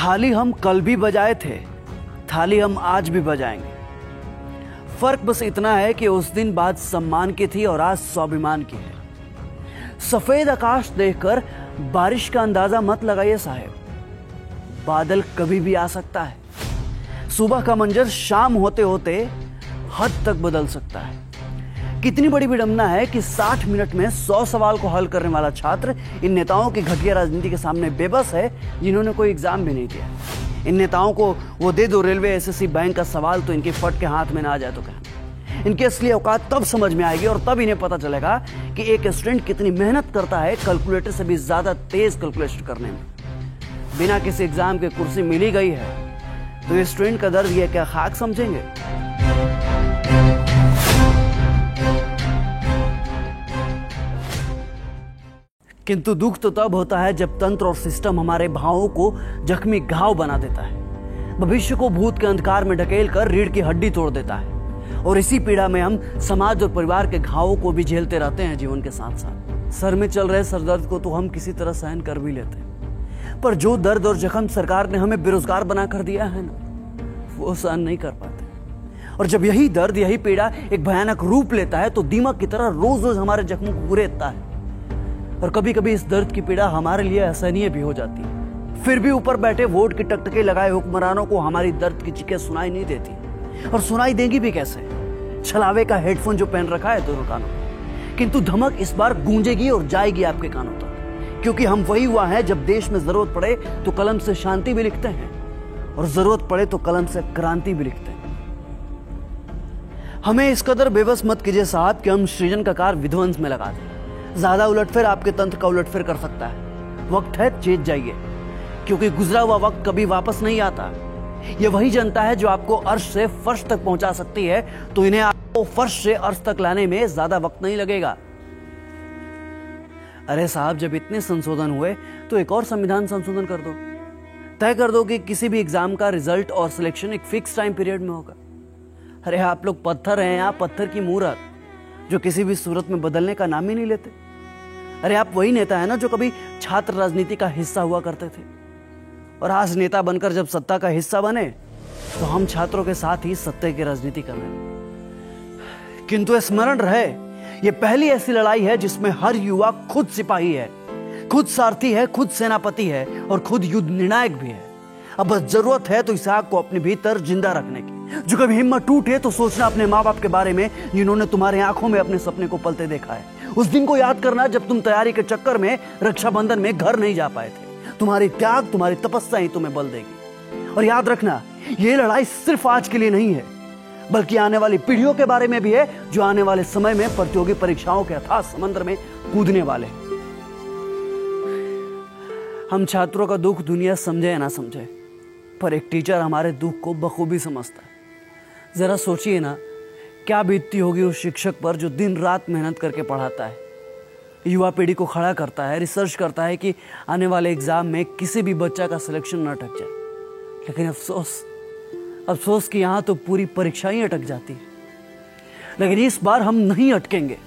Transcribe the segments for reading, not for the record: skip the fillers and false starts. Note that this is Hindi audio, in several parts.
थाली हम कल भी बजाए थे, थाली हम आज भी बजाएंगे। फर्क बस इतना है कि उस दिन बात सम्मान की थी और आज स्वाभिमान की है। सफेद आकाश देखकर बारिश का अंदाजा मत लगाइए साहब, बादल कभी भी आ सकता है। सुबह का मंजर शाम होते होते हद तक बदल सकता है। कितनी बड़ी विडंबना है कि 60 मिनट में 100 सवाल को हल करने वाला छात्र इन नेताओं की घटिया राजनीति के सामने बेबस है, जिन्होंने कोई एग्जाम भी नहीं दिया। इन नेताओं को वो दे दो रेलवे एसएससी बैंक का सवाल तो इनके फट के हाथ में ना आ जाए तो क्या। इनकी असली औकात तब समझ में आएगी और तब इन्हें पता चलेगा कि एक स्टूडेंट कितनी मेहनत करता है कैलकुलेटर से भी ज्यादा तेज कैलकुलेशन करने में। बिना किसी एग्जाम की कुर्सी मिली गई है तो ये स्टूडेंट का दर्द ये क्या खाक समझेंगे। किंतु दुख तो तब होता है जब तंत्र और सिस्टम हमारे भावों को जख्मी घाव बना देता है, भविष्य को भूत के अंधकार में ढकेल कर रीढ़ की हड्डी तोड़ देता है। और इसी पीड़ा में हम समाज और परिवार के घावों को भी झेलते रहते हैं जीवन के साथ साथ। सर में चल रहे सरदर्द को तो हम किसी तरह सहन कर भी लेते हैं, पर जो दर्द और जख्म सरकार ने हमें बेरोजगार बना कर दिया है ना, वो सहन नहीं कर पाते। और जब यही दर्द, यही पीड़ा एक भयानक रूप लेता है तो दीमक की तरह रोज रोज हमारे जख्मों को कुरेदता है। और कभी कभी इस दर्द की पीड़ा हमारे लिए असहनीय भी हो जाती है। फिर भी ऊपर बैठे वोट की टकटकी लगाए हुक्मरानों को हमारी दर्द की चीखें सुनाई नहीं देती, और सुनाई देंगी भी कैसे। छलावे का हेडफोन जो पहन रखा है दोनों कानों में, किंतु धमक इस बार गूंजेगी और जाएगी आपके कानों तक, क्योंकि हम वही हुआ है जब देश में जरूरत पड़े तो कलम से शांति भी लिखते हैं और जरूरत पड़े तो कलम से क्रांति भी लिखते हैं। हमें इस कदर बेबस मत कीजिए साहब कि हम सृजन का कार विध्वंस में लगा दें। ज्यादा उलटफेर आपके तंत्र का उलटफेर कर सकता है। वक्त है चेत जाइए, क्योंकि गुजरा हुआ वक्त कभी वापस नहीं आता। ये वही जनता है जो आपको अर्श से फर्श तक पहुंचा सकती है, तो इन्हें आपको फर्श से अर्श तक लाने में ज्यादा वक्त नहीं लगेगा। अरे साहब, जब इतने संशोधन हुए तो एक और संविधान संशोधन कर दो। तय कर दो कि किसी भी एग्जाम का रिजल्ट और सिलेक्शन एक फिक्स टाइम पीरियड में होगा। अरे आप लोग पत्थर हैं, आप पत्थर की मूरत जो किसी भी सूरत में बदलने का नाम ही नहीं लेते। अरे आप वही नेता है ना जो कभी छात्र राजनीति का हिस्सा हुआ करते थे, और आज नेता बनकर जब सत्ता का हिस्सा बने तो हम छात्रों के साथ ही सत्ता की राजनीति कर रहे हैं। किंतु स्मरण रहे, ये पहली ऐसी लड़ाई है जिसमें हर युवा खुद सिपाही है, खुद सारथी है, खुद सेनापति है और खुद युद्ध निर्णायक भी है। अब बस जरूरत है तो इस आग को अपने भीतर जिंदा रखने की। जो कभी हिम्मत टूटे तो सोचना अपने माँ बाप के बारे में जिन्होंने तुम्हारे आंखों में अपने सपने को पलते देखा है। उस दिन को याद करना जब तुम तैयारी के चक्कर में रक्षाबंधन में घर नहीं जा पाए थे। तुम्हारी त्याग, तुम्हारी तपस्या ही तुम्हें बल देगी। और याद रखना, ये लड़ाई सिर्फ आज के लिए नहीं है, बल्कि आने वाली पीढ़ियों के बारे में भी है, जो आने वाले समय में प्रतियोगी परीक्षाओं के अथाह समंदर में कूदने वाले हैं। हम छात्रों का दुख दुनिया समझे या ना समझे, पर एक टीचर हमारे दुख को बखूबी समझता है। जरा सोचिए ना, क्या बीतती होगी उस शिक्षक पर जो दिन रात मेहनत करके पढ़ाता है, युवा पीढ़ी को खड़ा करता है, रिसर्च करता है कि आने वाले एग्जाम में किसी भी बच्चा का सिलेक्शन न अटक जाए। लेकिन अफसोस कि यहाँ तो पूरी परीक्षा ही अटक जाती है। लेकिन इस बार हम नहीं अटकेंगे,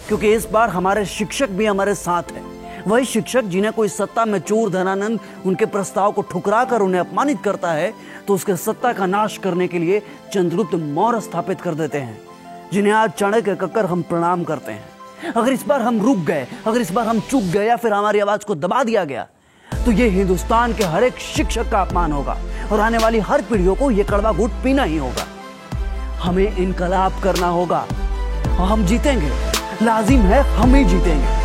क्योंकि इस बार हमारे शिक्षक भी हमारे साथ हैं। वही शिक्षक जिन्हें कोई सत्ता में चोर धनानंद उनके प्रस्ताव को ठुकरा कर उन्हें अपमानित करता है, तो उसके सत्ता का नाश करने के लिए चंद्रगुप्त मौर्य स्थापित कर देते हैं, जिन्हें आज चाणक्य कहकर हम प्रणाम करते हैं। अगर इस बार हम रुक गए, अगर इस बार हम चूक गए या फिर हमारी आवाज को दबा दिया गया, तो ये हिंदुस्तान के हर एक शिक्षक का अपमान होगा और आने वाली हर पीढ़ियों को ये कड़वा घूंट पीना ही होगा। हमें इनकलाब करना होगा और हम जीतेंगे। लाजिम है, हम ही जीतेंगे।